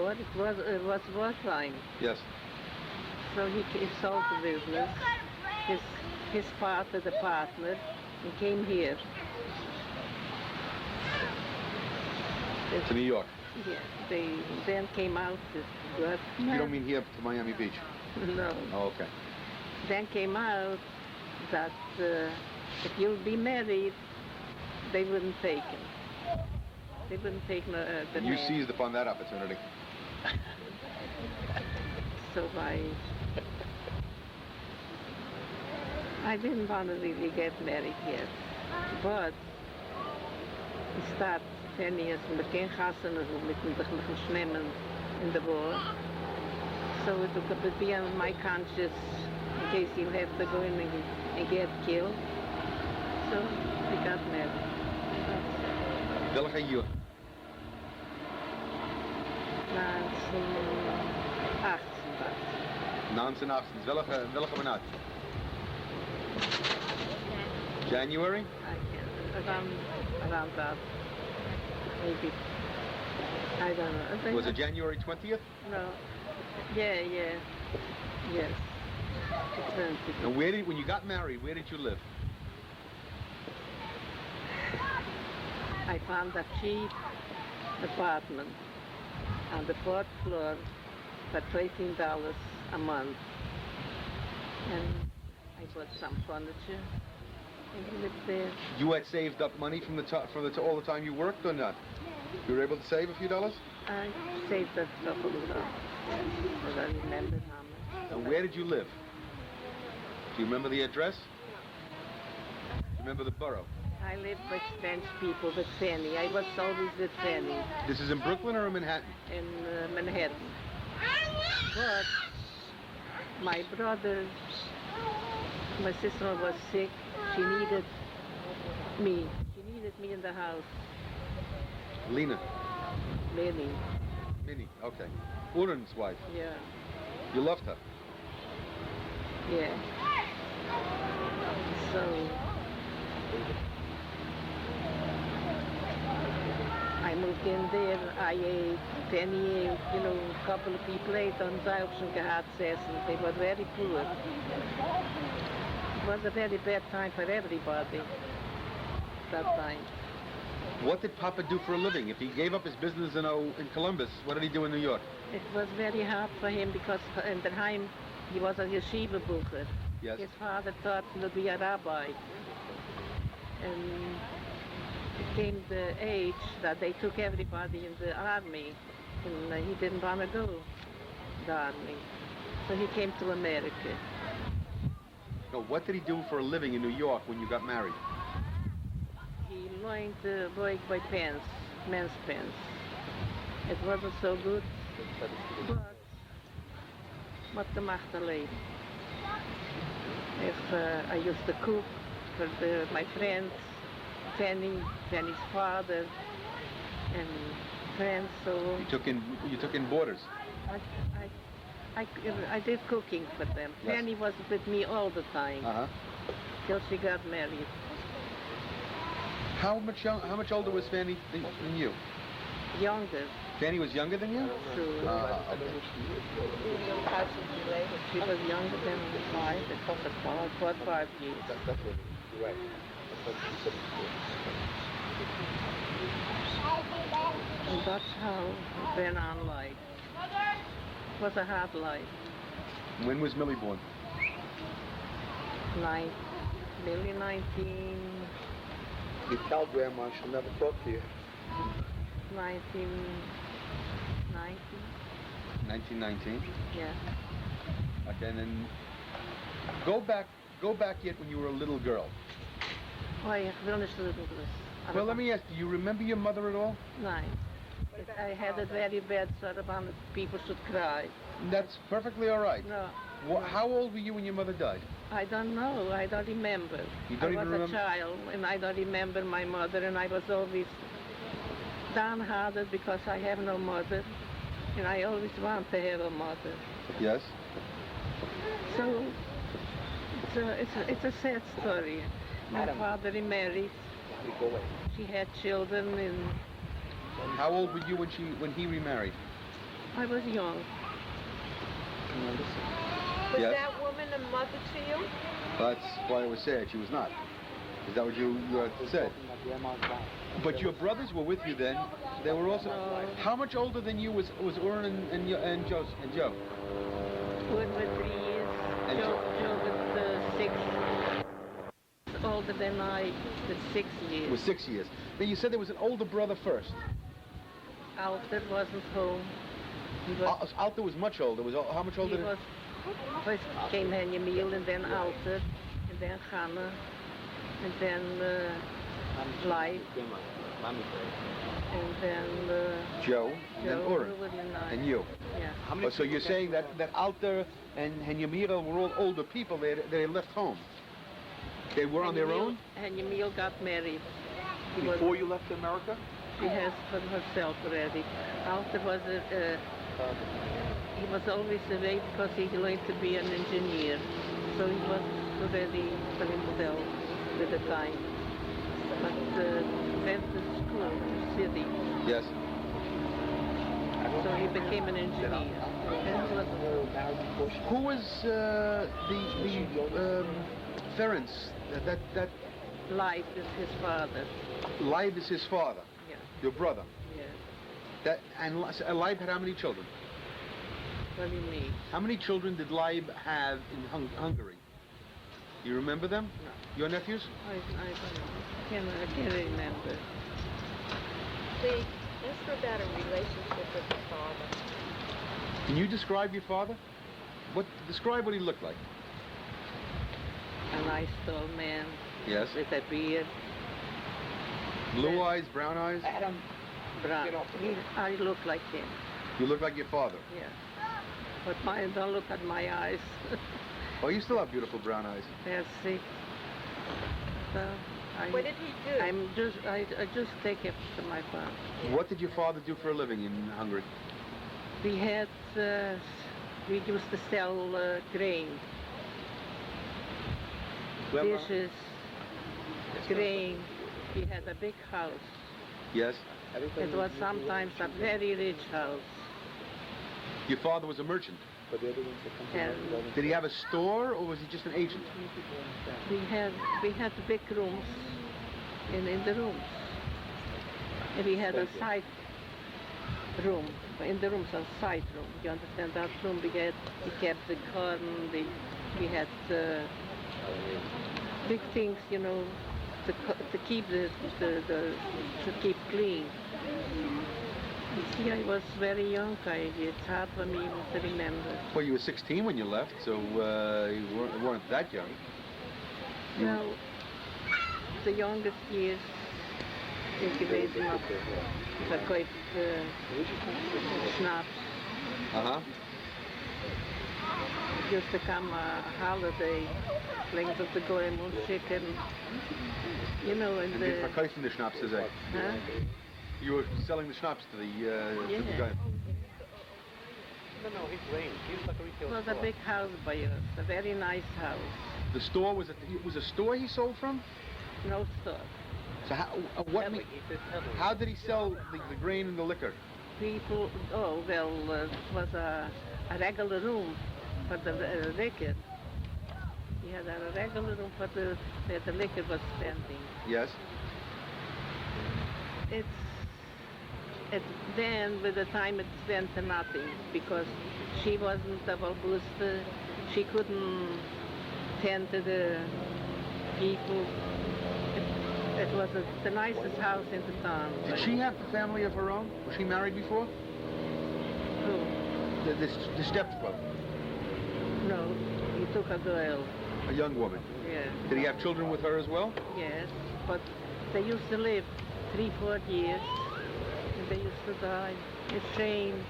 But it was wartime. Yes. So he sold the business. His his father, the partner, he came here. To New York. Yeah, they then came out. But You don't mean here to Miami Beach? no. Oh, okay. Then came out that if you'll be married, they wouldn't take him. They wouldn't take the You man. seized upon that opportunity. So I didn't want to really get married yet. But ik staat Fannie is met geen gassen met een zwemmen in the war. So it would be on my conscience in case you have to go in and get killed. So we got married. Welke jaar? 1918. 1918. Welke maand? January? Around that. Maybe. I don't know. I think Was it January 20th? No. Yeah. Yes. And when you got married, where did you live? I found a cheap apartment on the fourth floor for $13 a month. And I bought some furniture and lived there. You had saved up money from all the time you worked or not? You were able to save a few dollars? I saved a couple of dollars. I don't remember how much. And where did you live? Do you remember the address? Remember the borough? I lived with French people, with Fannie. I was always with Fannie This is in Brooklyn or in Manhattan? in Manhattan. But my brother, my sister was sick. She needed me. She needed me in the house. Lena. Minnie. Minnie, okay. Uren's wife. Yeah. You loved her. Yeah. So I moved in there. I ate, Fannie ate, a couple of people ate on zij op zijn gehad zessen. They were very poor. It was a very bad time for everybody that time. What did Papa do for a living? If he gave up his business in Columbus, what did he do in New York? It was very hard for him because in the time he was a yeshiva booker. Yes. His father taught him to be a rabbi. And it came the age that they took everybody in the army, and he didn't want to go to the army. So he came to America. No, what did he do for a living in New York when you got married? He learned to work by pants, men's pants. It wasn't so good, but what gemacht alleen. If I used to cook for my friends, Fannie's father, and friends. So You took in boarders. I did cooking for them. Yes. Fannie was with me all the time till she got married. How much older was Fannie than you? Younger. Fannie was younger than you? So Okay. she was younger than I. For 5 years. Right. And that's how it went on life. It was a hard life. When was Millie born? Nearly 19. You tell Grandma she'll never talk to you. 1990. 1919. Yeah. Okay, and then go back yet when you were a little girl. Oh, ik wil niet zo doen. Well, let me ask, do you remember your mother at all? No. I had it very bad, so that people should cry. That's perfectly all right. No. How old were you when your mother died? I don't know. I don't remember. You don't I even was remember? a child, and I don't remember my mother, and I was always downhearted because I have no mother, and I always want to have a mother. Yes. So it's a sad story. My father remarried. She had children, and How old were you when he remarried? I was young. Was Yes. that woman a mother to you? That's why I was saying she was not. Is that what you had said? But your brothers were with you then. They were also. No. How much older than you was Uren and Joe? 2 or 3 years. And Joe was 6. Older than I, with 6 years. Was 6 years. Then you said there was an older brother first. Alfred wasn't home. He was. Alter was much older. How much older? He was. First came Henjemiel and then Alfred and then Ghana and then Leib and then Joe, and then Uren, and you. Yeah. Oh, so you're saying that Alter and Henjemiel were all older people. They left home. They were on their own? Henjemiel got married. Before you left America? She has for herself already. Alter was he was always away because he learned to be an engineer. So he was already for himself with the time. But went to school to city. Yes. So he became an engineer. And was, Who was the Ferenc? That Leib is his father. Leib is his father. Yeah. Your brother. Yeah. And Leib had how many children? What do you mean? How many children did Leib have in Hungary? You remember them? No. Your nephews? I don't know. I can't remember. Lee, ask her about her relationship with her father. Can you describe your father? Describe what he looked like. A nice tall man Yes. with a beard. Blue eyes, brown eyes? Adam. Brown. I look like him. You look like your father. Yeah. But don't look at my eyes. Oh, you still have beautiful brown eyes. Merci. So What did he do? I just take after my father. What did your father do for a living in Hungary? We had, we used to sell grain, dishes, grain. We had a big house. Yes. It was sometimes a very rich house. Your father was a merchant. And Did he have a store or was he just an agent? we had big rooms in the rooms. And we had a side room. In the rooms, a side room. You understand that room? We kept the garden. We had big things, you know, to keep to keep clean. You see, I was very young. It's hard for me to remember. Well, you were 16 when you left, so you weren't that young. Well, the youngest years, ik weet nog, verkoopt schnapps. Uh-huh. Used to come holiday, things of the going on chicken, you know, and And you were verkochten de schnapps, ze zei. huh? You were selling the schnapps to the guy. No, he's lame. He's like a retail It was a big house by us, a very nice house. The store was a store he sold from? No store. So how did he sell the grain and the liquor? People, it was a regular room for the liquor. He had a regular room for where the liquor was standing. Yes. Then, with the time, it went to nothing because she wasn't a Balbusta. She couldn't tend to the people. It was the nicest house in the town. Did she have a family of her own? Was she married before? Who? The stepbrother, No, he took a girl. a young woman. Yeah. Did he have children with her as well? Yes, but they used to live 3-4 years, and they used to die. It's a shame.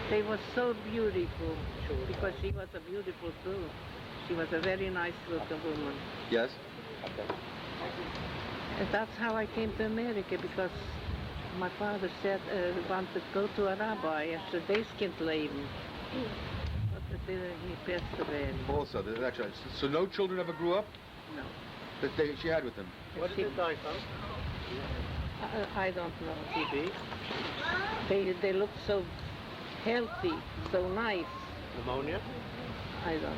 They were so beautiful, because she was a beautiful too. She was a very nice looking woman. Yes. And that's how I came to America, because my father said he wanted to go to a rabbi and studentskindleben. But he passed away. Also, that's right. So no children ever grew up No. that she had with them? What did it die from? I don't know. TB? They looked so healthy, so nice. Pneumonia? I don't.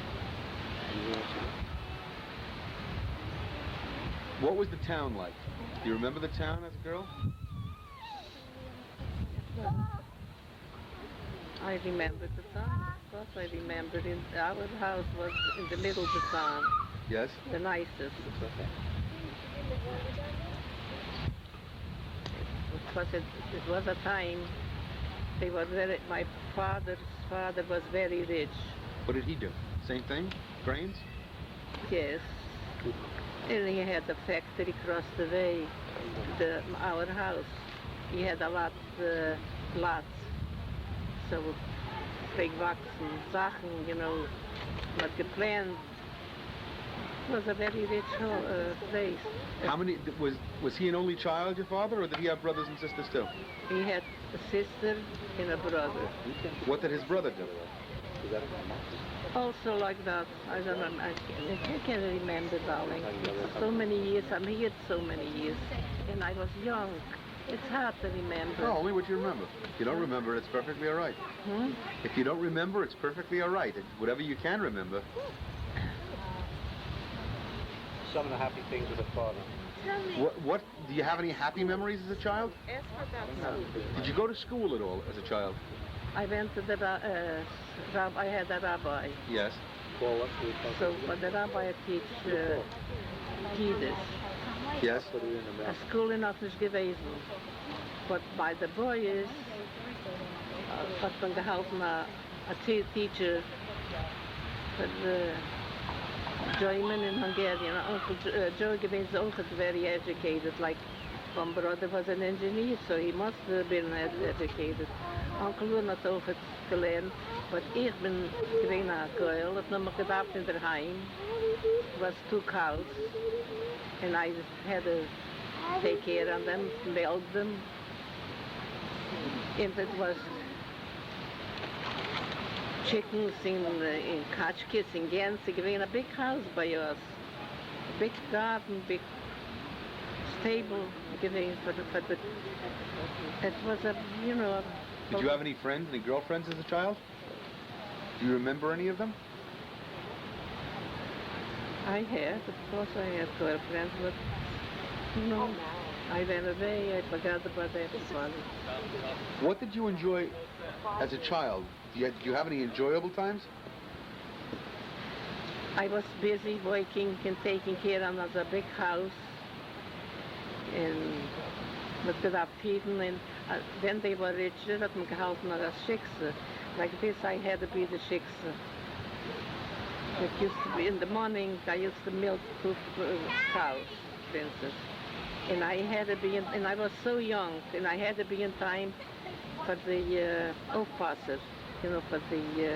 What was the town like? Do you remember the town as a girl? I remember the town. Of course, I remember. Our house was in the middle of the town, Yes. the nicest. It was a time. My father's father was very rich. What did he do? Same thing? Grains? Yes. And he had a factory across the way, our house. He had a lots. So big wachsen, Sachen, not geplant. It was a very rich place. How many, was he an only child, your father, or did he have brothers and sisters too? He had a sister and a brother. What did his brother do? Also like that. I don't know. I can't remember, darling. For so many years. I'm here so many years. And I was young. It's hard to remember. No, only what you remember. If you don't remember, it's perfectly all right. If you don't remember, it's perfectly all right. Whatever you can remember. Some of the happy things with the father. Tell me. What do you have any happy memories as a child? Ask her about No. Did you go to school at all as a child? I went to the I had a rabbi. Yes. So for the rabbi I teach Yiddish. Yes. A school in not nicht gewesen. But by the boys, hat man geholfen a teacher for the German in Hungarian. Uncle Joe was also very educated. Like my brother was an engineer, so he must have been educated. Uncle Lou had auch gelernt, but ich bin gewesen a girl, hat noch mal gedacht in der Heim. It was 2 cows, and I had to take care of them, milk them. And it was chickens in kachkis and gans. It was a big house by us, a big garden, big stable. It was a, Did you have any friends, any girlfriends as a child? Do you remember any of them? I had, of course I had girlfriends, but I went away, I forgot about everybody. What did you enjoy as a child? Did you have any enjoyable times? I was busy working and taking care of a big house, and with the feeding, and when they were richer, that me geholfen as Schickse. Like this, I had to be the Schickse. It used to be in the morning, I used to milk 2 cows, for instance. And I had to be and I was so young, and I had to be in time for the aufpasser, for the,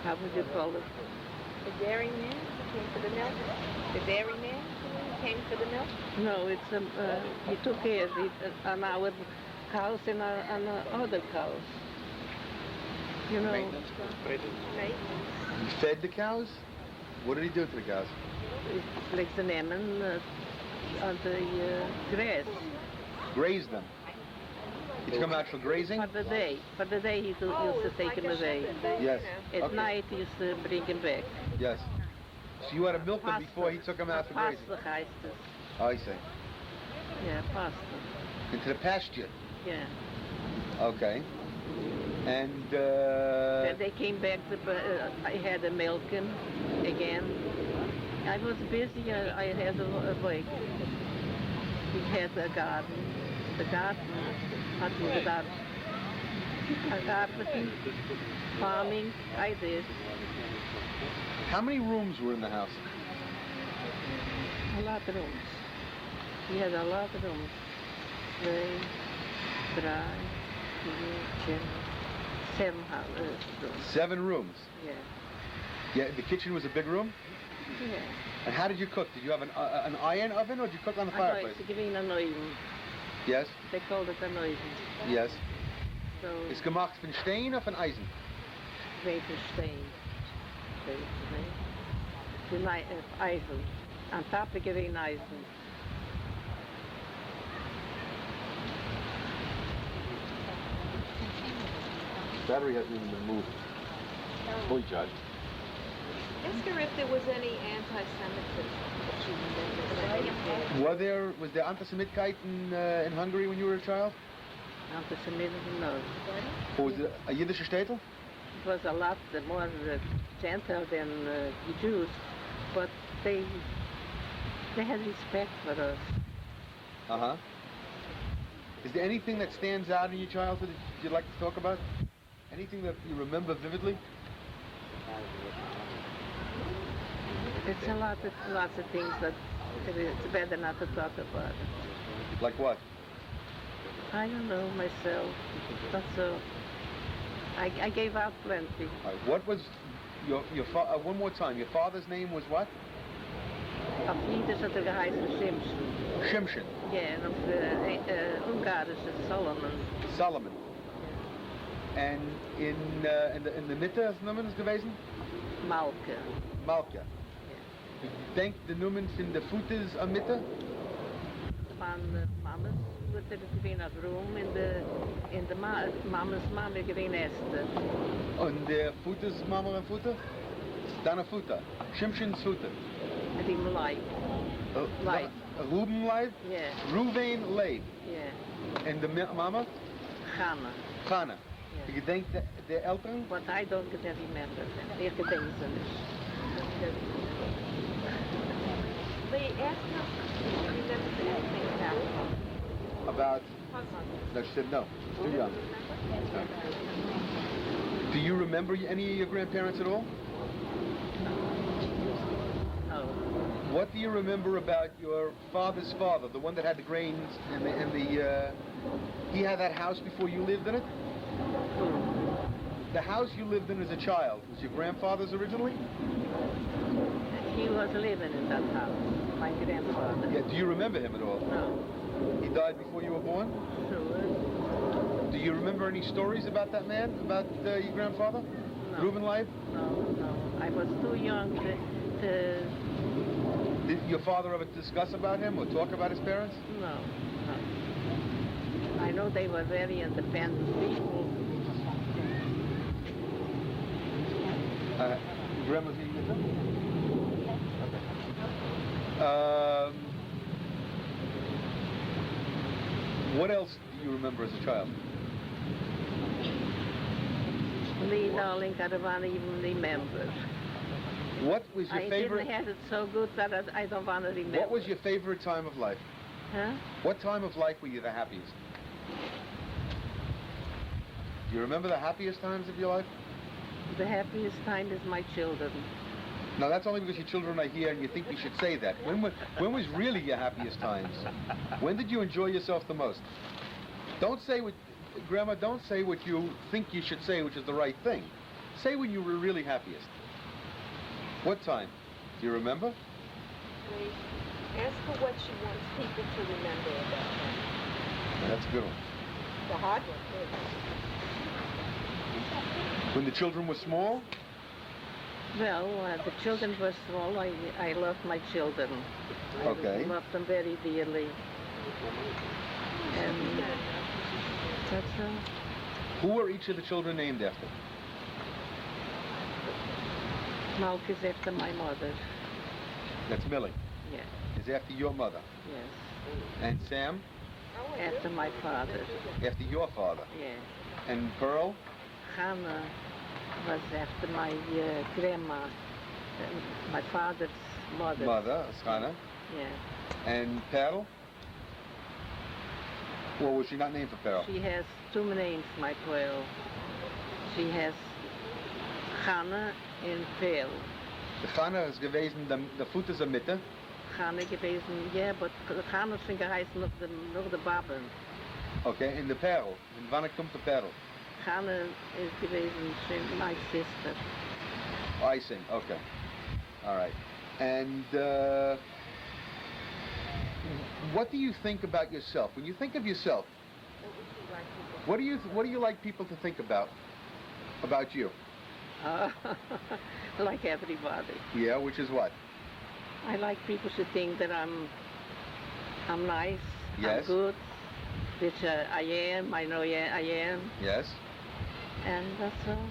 how would you call it? The dairyman who came for the milk? The dairyman who came for the milk? No, it's he took care of on our cows and on other cows. Maintenance. Right. He fed the cows? What did he do to the cows? Like the nemen on the grass. Graze them. He'd come out for grazing? For the day he used to take him away. Yes. At Okay. night he used to bring him back. Yes. So you had to milk them before he took them out for grazing? Pastor heißt es. I see. Yeah, pastor. Into the pasture? Yeah. Okay. And Then they came back, I had to milk him again. I was busy, I had to work. We had a garden. The garden had me gedacht. Gardening, farming, I did. how many rooms were in the house? A lot of rooms. We had a lot of rooms. 2, 3, 4, 5, 7 rooms. 7 rooms. Yeah. Yeah, the kitchen was a big room? Yeah. And how did you cook? Did you have an iron oven or did you cook on the fireplace? I gave an oven. Yes? They called it an oven. Yes. So, Ist gemacht von Stein oder von Eisen? Weberstein. Eisen. On top I gave an eisen. Battery hasn't even been moved. Fully charged. Ask her if there was any anti-Semitism that she remembers. Was there anti-Semitism in Hungary when you were a child? Antisemitism, no. Or was it a Yiddish shtetl? It was a lot more gentle than the Jews, but they had respect for us. Uh-huh. Is there anything that stands out in your childhood that you'd like to talk about? Anything that you remember vividly? It's lots of things that it's better not to talk about. Like what? I don't know myself. That's so. I gave out plenty. What was your one more time? Your father's name was what? Auf Jiddisch hat geheißen Shimshon. Shimshon. Yeah, and auf Ungarisch is Solomon. Solomon. And in the Mitte Nummern is gewesen? Malke. Malke. Ik denk de nummern van de voeters aan Mitte? Van Mamas wordt er geween als Roem in de Mamas mama geween Esther. En de voeters mama en voeter? Dan een voeter. Shimshon's voeter. En die Leib. Leib. Ruben Leib? Yeah. Ruven Leib. Yeah. En de mama? Ghana. Ghana. Yeah. Je denkt de eltern? But I don't remember them. Ik denk ze niet. Lee, ask her if she remembers anything about About? her mother. No, she said no. Too young. Do you remember any of your grandparents at all? No. What do you remember about your father's father, the one that had the grains and he had that house before you lived in it? The house you lived in as a child was your grandfather's originally? He was living in that house, my grandfather. Yeah, do you remember him at all? No. He died before you were born? Sure. Do you remember any stories about that man, about your grandfather? No. Ruben Leib? No. I was too young to... Did your father ever discuss about him or talk about his parents? No. I know they were very independent people. Grandma's eating it too? What else do you remember as a child? Lee, darling, I don't even remember. What was your favorite? I didn't have it so good that I don't want to remember. What was your favorite time of life? Huh? What time of life were you the happiest? Do you remember the happiest times of your life? The happiest time is my children. Now that's only because your children are here and you think you should say that. When was really your happiest times? When did you enjoy yourself the most? Don't say what, Grandma, don't say what you think you should say, which is the right thing. Say when you were really happiest. What time? Do you remember? Lee, ask her what she wants people to remember about her. That's a good one. The hard one, too. When the children were small? Well, the children were small. I loved my children. Okay. I loved them very dearly. And that's Who were each of the children named after? Malk is after my mother. That's Millie. Yeah. Is after your mother. Yes. And Sam? After my father. After your father. Yeah. And Pearl? Hannah was after my grandma, my father's mother. Mother, Schana. Yeah. And Pearl? Well, was she not named for Pearl? She has two names, my Pearl. She has Hannah and Pearl. The Chana is gewesen, the foot is a Mitte. Hannah gewesen, yeah, but Hannah is geheißen noch the Babben. Okay, and the Pearl. And wanneer komt de Pearl? Hannah is gewesen my sister. Oh, I see, okay. All right. And what do you think about yourself? When you think of yourself, what do you like people to think about you? Like everybody. Yeah, which is what? I like people to think that I'm nice, Yes. I'm good, which I am, I know I am. Yes. And that's all.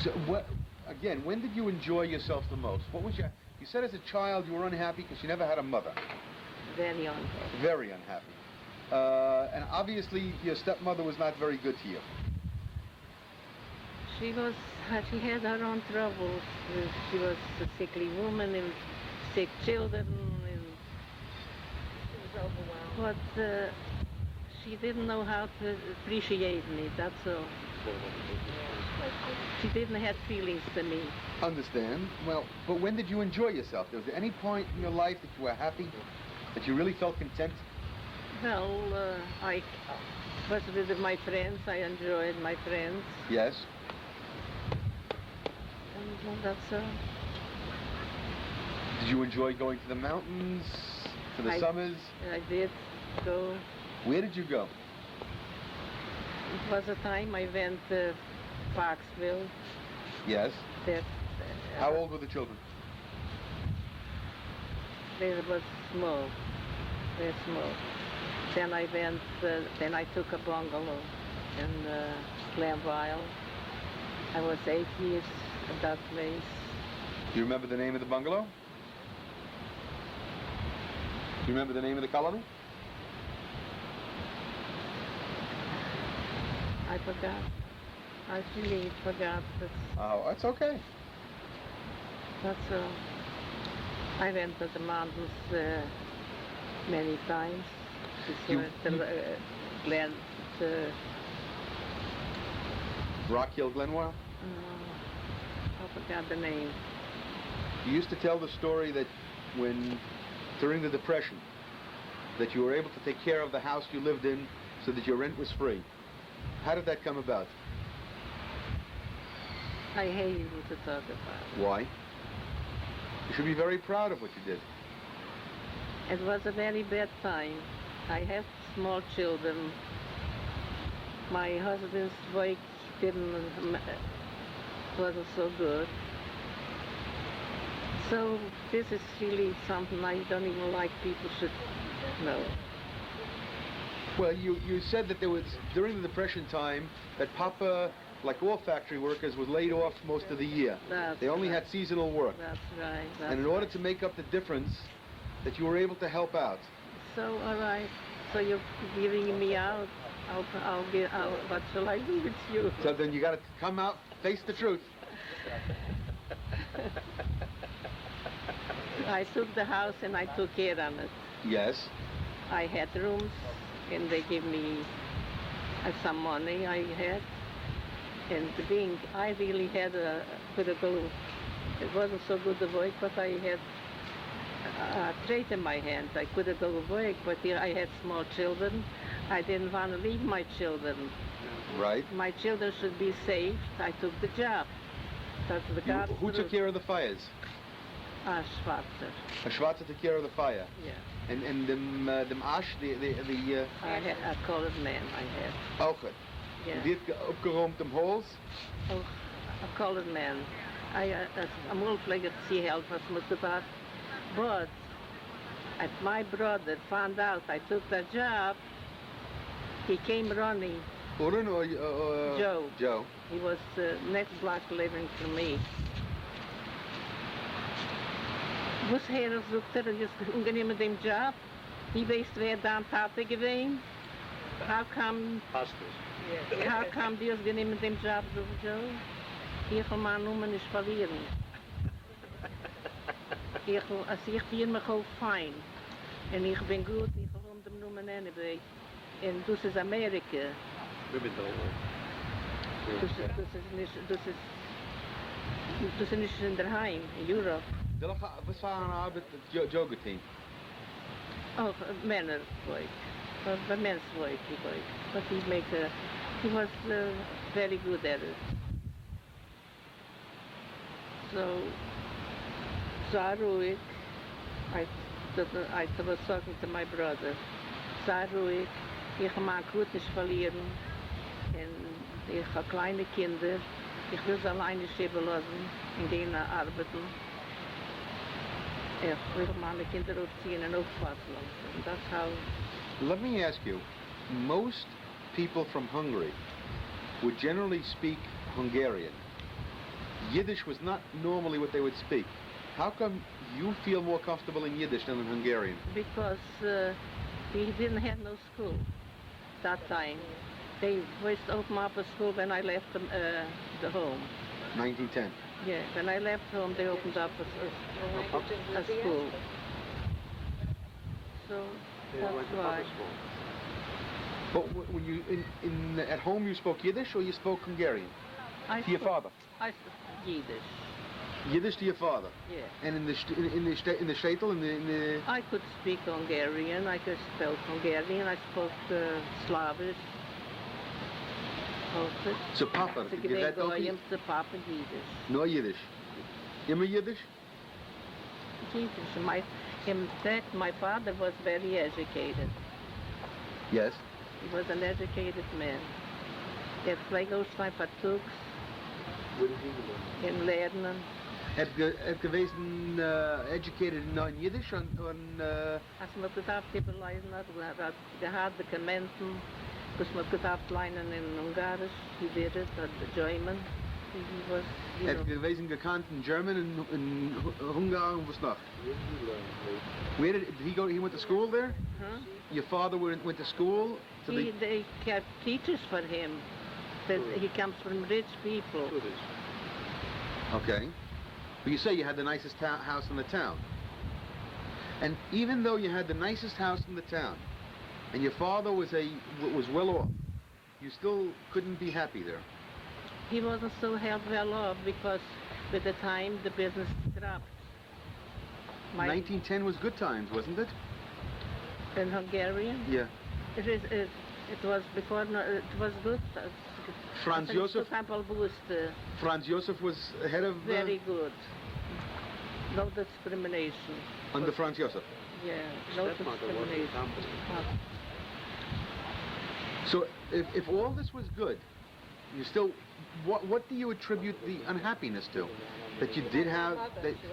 So what? Again, when did you enjoy yourself the most? What was your? You said as a child you were unhappy because you never had a mother. Very unhappy. Very unhappy. And obviously your stepmother was not very good to you. She had her own troubles. She was a sickly woman and sick children. And She was overwhelmed. but she didn't know how to appreciate me, that's all. She didn't have feelings for me. Understand. Well, but when did you enjoy yourself? Was there any point in your life that you were happy? That you really felt content? Well, I was with my friends. I enjoyed my friends. Yes. And well, that's all. Did you enjoy going to the mountains, to the summers? I did go. Where did you go? It was a time I went to Parksville. Yes. That, How old were the children? They was small. Very small. Then I went, then I took a bungalow in Glenville. I was 8 years at that place. Do you remember the name of the bungalow? Do you remember the name of the colony? I forgot. I really forgot. Oh, that's okay. That's I went to the mountains many times. Glen, Rock Hill, Glenwell? I forgot the name. You used to tell the story that when, during the Depression, that you were able to take care of the house you lived in so that your rent was free. How did that come about? I hate to talk about it. Why? You should be very proud of what you did. It was a very bad time. I have small children. My husband's work wasn't so good. So this is really something I don't even like people should know. Well, you said that there was, during the Depression time, that Papa, like all factory workers, was laid off most of the year. They only had seasonal work. That's right. And in order to make up the difference, that you were able to help out. So, all right. So you're giving me out. What shall I do with you? So then you got to come out, face the truth. I took the house and I took care of it. Yes. I had rooms and they gave me some money I had. And I really had a critical, it wasn't so good the work, but I had a trade in my hand. I could go to work, but I had small children. I didn't want to leave my children. Right. My children should be safe. I took the job. That's the Who took care of the fires? A Schwarzer. A Schwarzer took care of the fire. Yeah. And the ash, I had a colored man. I had. Oh, good. Yeah. Die het opgeruimd om holes? Oh, a colored man. I'm all like to see help was me gebracht. But if my brother found out I took that job, he came running. Oren or Joe. Joe. He was next block living from me. Was Herr sucht just ungenehm mit dem Job? Wie weißt wer da Tate gewesen? How come die us genehm mit dem Job, so Joe? Ich will meine Nummer nicht verlieren. Als ich hier mich auch fein. En ich bin gut, ich will dem Nummer anyway. En dus is Amerika. Dus is nicht in der Heim, in Europe. Was war eine Arbeit dat Joe getan? Oh, Männerwerk. But men's work, he worked. But he was very good at it. So ruhig. I was talking to my brother. So ruhig. Ich mag gut nicht verlieren. Und ich habe kleine Kinder. Ich will sie alleine schieben lassen und gehen arbeiten. Ich will meine Kinder aufziehen und aufpassen lassen. That's how... Let me ask you, most people from Hungary would generally speak Hungarian. Yiddish was not normally what they would speak. How come you feel more comfortable in Yiddish than in Hungarian? Because we didn't have no school that time. They first opened up a school when I left the home. 1910. Yeah, when I left home, they opened up a school. So that's why. But when you at home you spoke Yiddish or you spoke Hungarian? To your father? I spoke Yiddish. Yiddish to your father? Yeah. And in the shtetl, in the... I could speak Hungarian, I could spell Hungarian, I spoke Slavish. So Papa, Ze gooien de Papa Yiddish. No Yiddish. Immer Yiddish? Yiddish. In fact, my father was very educated. Yes. He was an educated man. He had Flegelstein Fatux in Lernen. Het gewezen educated in Yiddish on Als we het afgebeleid hadden, gehad de commenten, dus we het afleiden in Hungarisch, he did it, the German. He was, het gewezen gekant in German and Hungary and was nog. Where did he go? He went to school there? Huh? Your father went to school? They kept teachers for him. He comes from rich people. Okay. But you say you had the nicest house in the town. And even though you had the nicest house in the town, and your father was well off, you still couldn't be happy there. He wasn't so well off because by the time the business dropped. 1910 was good times, wasn't it? In Hungarian? Yeah. It was before, it was good. Franz Josef was head of... Very good. No discrimination. Under Franz Josef? Yeah, no discrimination. So if all this was good, you still... What do you attribute the unhappiness to? That you did have...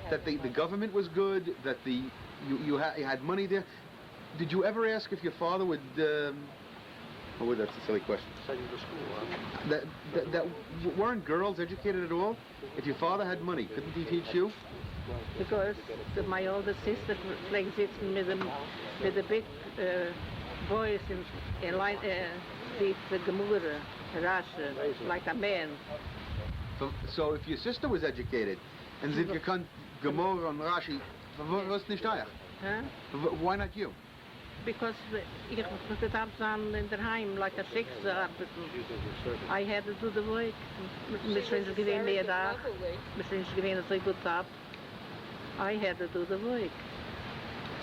That the government was good, that you had money there? Did you ever ask if your father would... Oh, that's a silly question. Send you to school, that weren't girls educated at all? If your father had money, couldn't he teach you? Because my older sister like sits with the big boys in line, with the gemoeren, Russia, like a man. So if your sister was educated, and sie gekannt gemoeren and Rashi, was nicht euch? Huh? Why not you? Because ich could have done in the home like a six I had to do the work. Misschien ze geween meer daar. Misschien ze geween een good job. I had to do the work.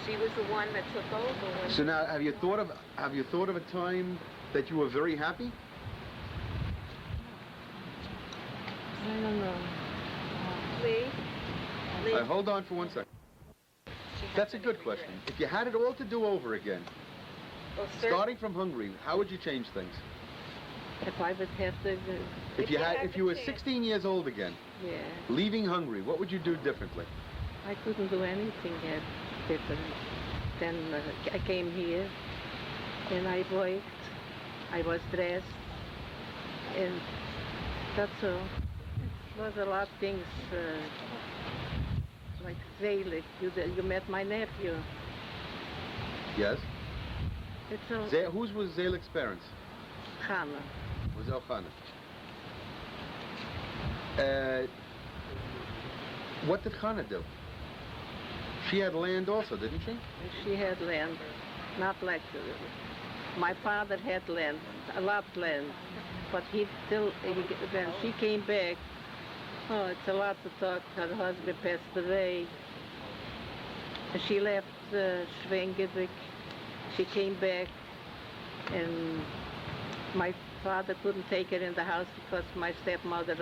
She was the one that took over. So now, have you thought of a time that you were very happy? I don't know. Lee? Hold on for 1 second. That's a good question. If you had it all to do over again, starting from Hungary, how would you change things? If I would have to... If you were 16 years old again, yeah, leaving Hungary, what would you do differently? I couldn't do anything different. Then I came here, and I worked, I was dressed, and that's all. It was a lot of things, like Zelig, you met my nephew. Yes. It's all... Whose was Zelig's parents? Ghana. Was El Ghana. What did Ghana do? She had land also, didn't she? She had land, not like... my father had land, a lot of land, but when she came back, oh, it's a lot to talk. Her husband passed away. She left Schwengedik. She came back, and my father couldn't take her in the house because my stepmother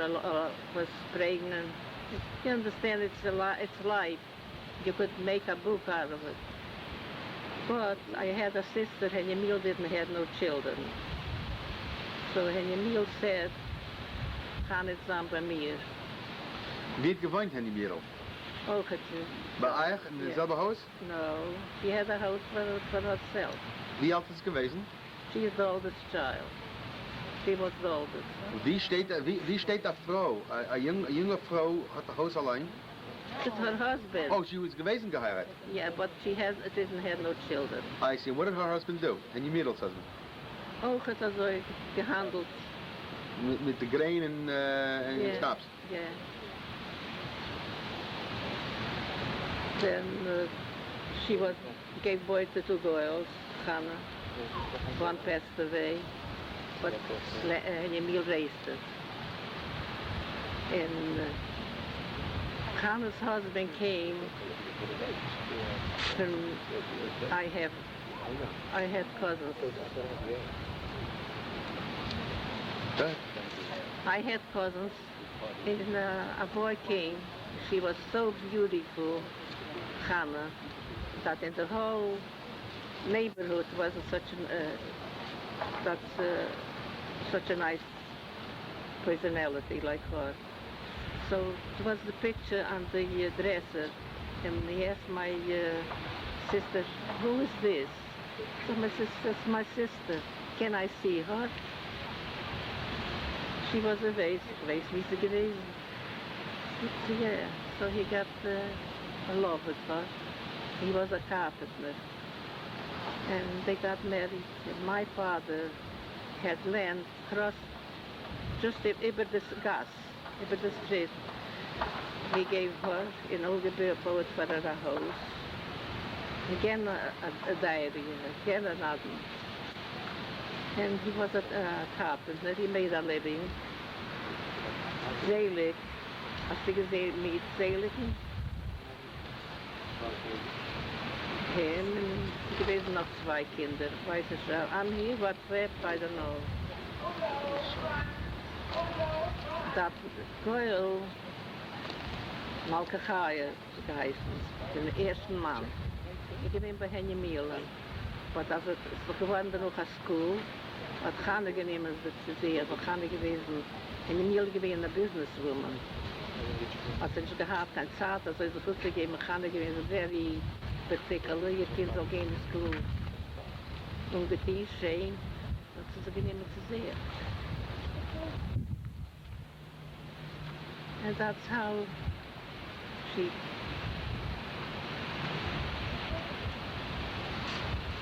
was pregnant. You understand, it's life. You could make a book out of it. But I had a sister, and Emil didn't have no children. So Emil said, "Ga niet samen bij mij." Wie heeft gewoond, Henny Merel? Ook het. Bij Eich, in dezelfde huis? No, she had a house for herself. Wie oud is geweest? She is the oldest child. She was the oldest. Wie steht da Frau? Eine junge Frau hat das Haus allein? It's her husband. Oh, she was gewesen geheiratet. Yeah, but she didn't have no children. I see. What did her husband do? En je middels husband? Ook het zo gehandeld. Met de grain en schaps? Yeah. Then she gave birth to 2 girls, Hannah. One passed away, but Emil raised her. And Hannah's husband came from, I had cousins. I had cousins, and a boy came. She was so beautiful, Hannah, that in the whole neighborhood wasn't such a nice personality like her. So it was the picture on the dresser, and he asked my sister, "Who is this?" So my sister says, "My sister. Can I see her?" She was a weeswisse gewesen. Yeah, so he got in love with her. He was a carpenter, and they got married. And my father had land across just over the gas, over the street. He gave her in Olgebeerpoort for her house. Again a diary, again another. And he was a carpenter. He made a living. Zeelik, hast du gesehen mit Zeeliken? Him, and gewesen noch 2 Kinder, weiß ich schon. I'm here, what left, I don't know. That girl, Malka Chaya, geheißen, den ersten Mann. Ich bin bei Henny Mielen. Aber als es geworden noch a school, hat Hanne genommen zu sehen, weil Hanne gewesen, Henny Mielen gewesen, a businesswoman. Hat sie gehabt, keine Zeit, also ist es gut gegeben, Hanne gewesen, very particular, your kids all going to school. Ungefähr, schön, hat sie genommen zu sehen. And that's how she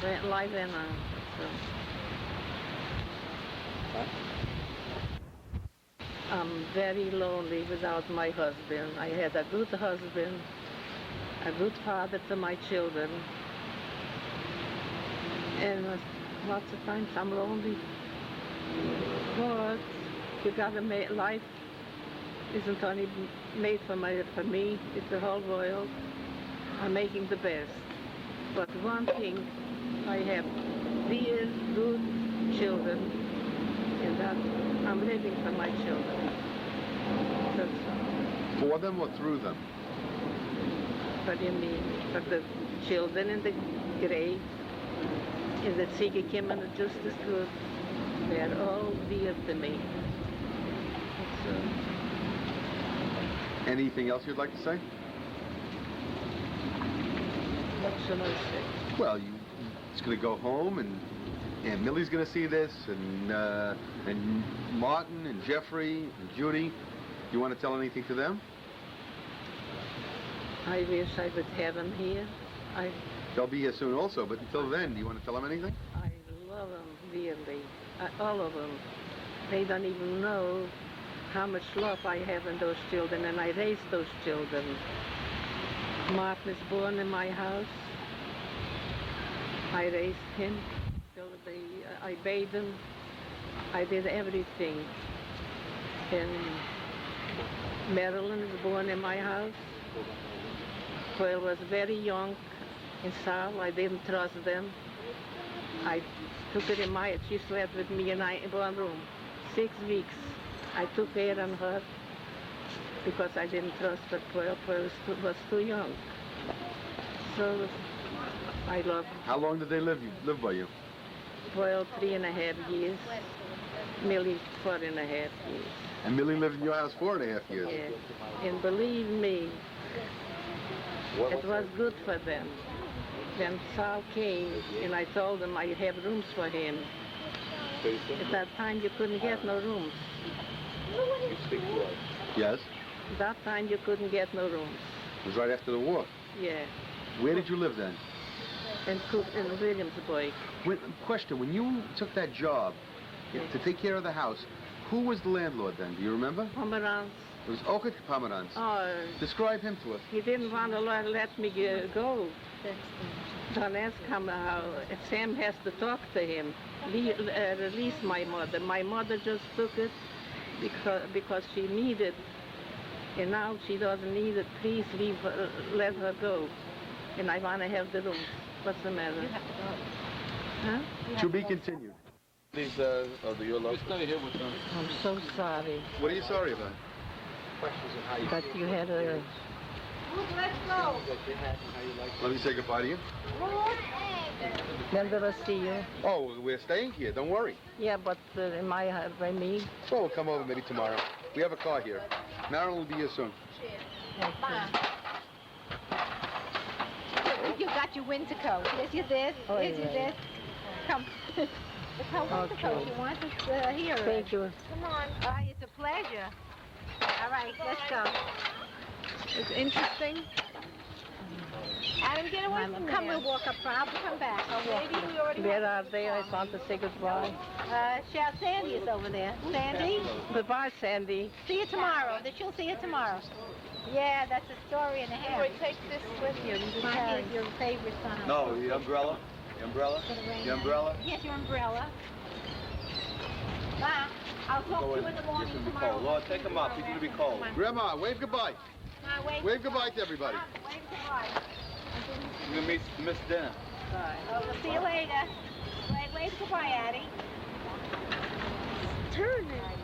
went live in I'm very lonely without my husband. I had a good husband, a good father to my children, and lots of times I'm lonely. But you gotta make life isn't only made for me, it's the whole world. I'm making the best. But one thing, I have dear, good children, and that I'm living for my children. That's for them or through them? What do you mean? For the children in the grave, in the Tzige and just as good. They're all dear to me. Anything else you'd like to say? What shall I say? Well, it's going to go home, and Millie's going to see this, and Martin and Jeffrey and Judy. You want to tell anything to them? I wish I would have them here. They'll be here soon also, but until then, do you want to tell them anything? I love them dearly, all of them. They don't even know how much love I have in those children, and I raised those children. Martin is born in my house. I raised him. I bathed him. I did everything. And Marilyn is born in my house. Pearl was very young in Sal. I didn't trust them. I took her in she slept with me in one room. 6 weeks. I took care of her because I didn't trust her. Pearl was too young. So I love her. How long did they live by you? Pearl 3.5 years. Millie 4.5 years. And Millie lived in your house 4.5 years? Yeah. And believe me, it was good for them. When Sal came and I told them I have rooms for him, At that time, you couldn't get no rooms. You speak to us. Yes? That time, you couldn't get no rooms. It was right after the war. Yeah. Where did you live then? In Williamsburg. Question, when you took that job to take care of the house, who was the landlord then? Do you remember? Pomerantz. It was Oket Pomerantz. Oh, Describe him to us. he didn't want to let me go. Don't ask him how. Sam has to talk to him. Release my mother. My mother just took it because she needed, and now she doesn't need it. Please leave her, let her go. And I want to have the room. What's the matter? You have to go. Huh? To be continued. These are your love. Stay here with them. I'm so sorry What are you sorry about? Questions of how you that you had a... Let's go. that you had and how you like Let me say goodbye to you. When did I see you? Oh, we're staying here. Don't worry. Yeah, but by me? So we'll come over maybe tomorrow. We have a car here. Marilyn will be here soon. You got your winter coat. Here's your this. Oh, Here's your yeah. this. Come. It's her winter Okay. coat. She wants us here. Thank you. Come on. It's a pleasure. All right, let's go. It's interesting. Adam, get away from there. Come, we'll walk up front. I'll come back. Maybe we already Where are they? I want to say goodbye. Sandy is over there. Sandy? Goodbye, Sandy. See you tomorrow. She'll see you tomorrow. Yeah, that's a story and a half. Take this with you. Here's your favorite son. No, the umbrella. The umbrella. The umbrella. Yes, your umbrella. Ma, I'll talk to you in the morning tomorrow. Lord, take him up. He's going to be cold. Grandma, wave goodbye. Ma, Wave goodbye to everybody. Wave goodbye. You're going to miss dinner. Oh, we'll see you later. Wave goodbye, Addie. Turn it.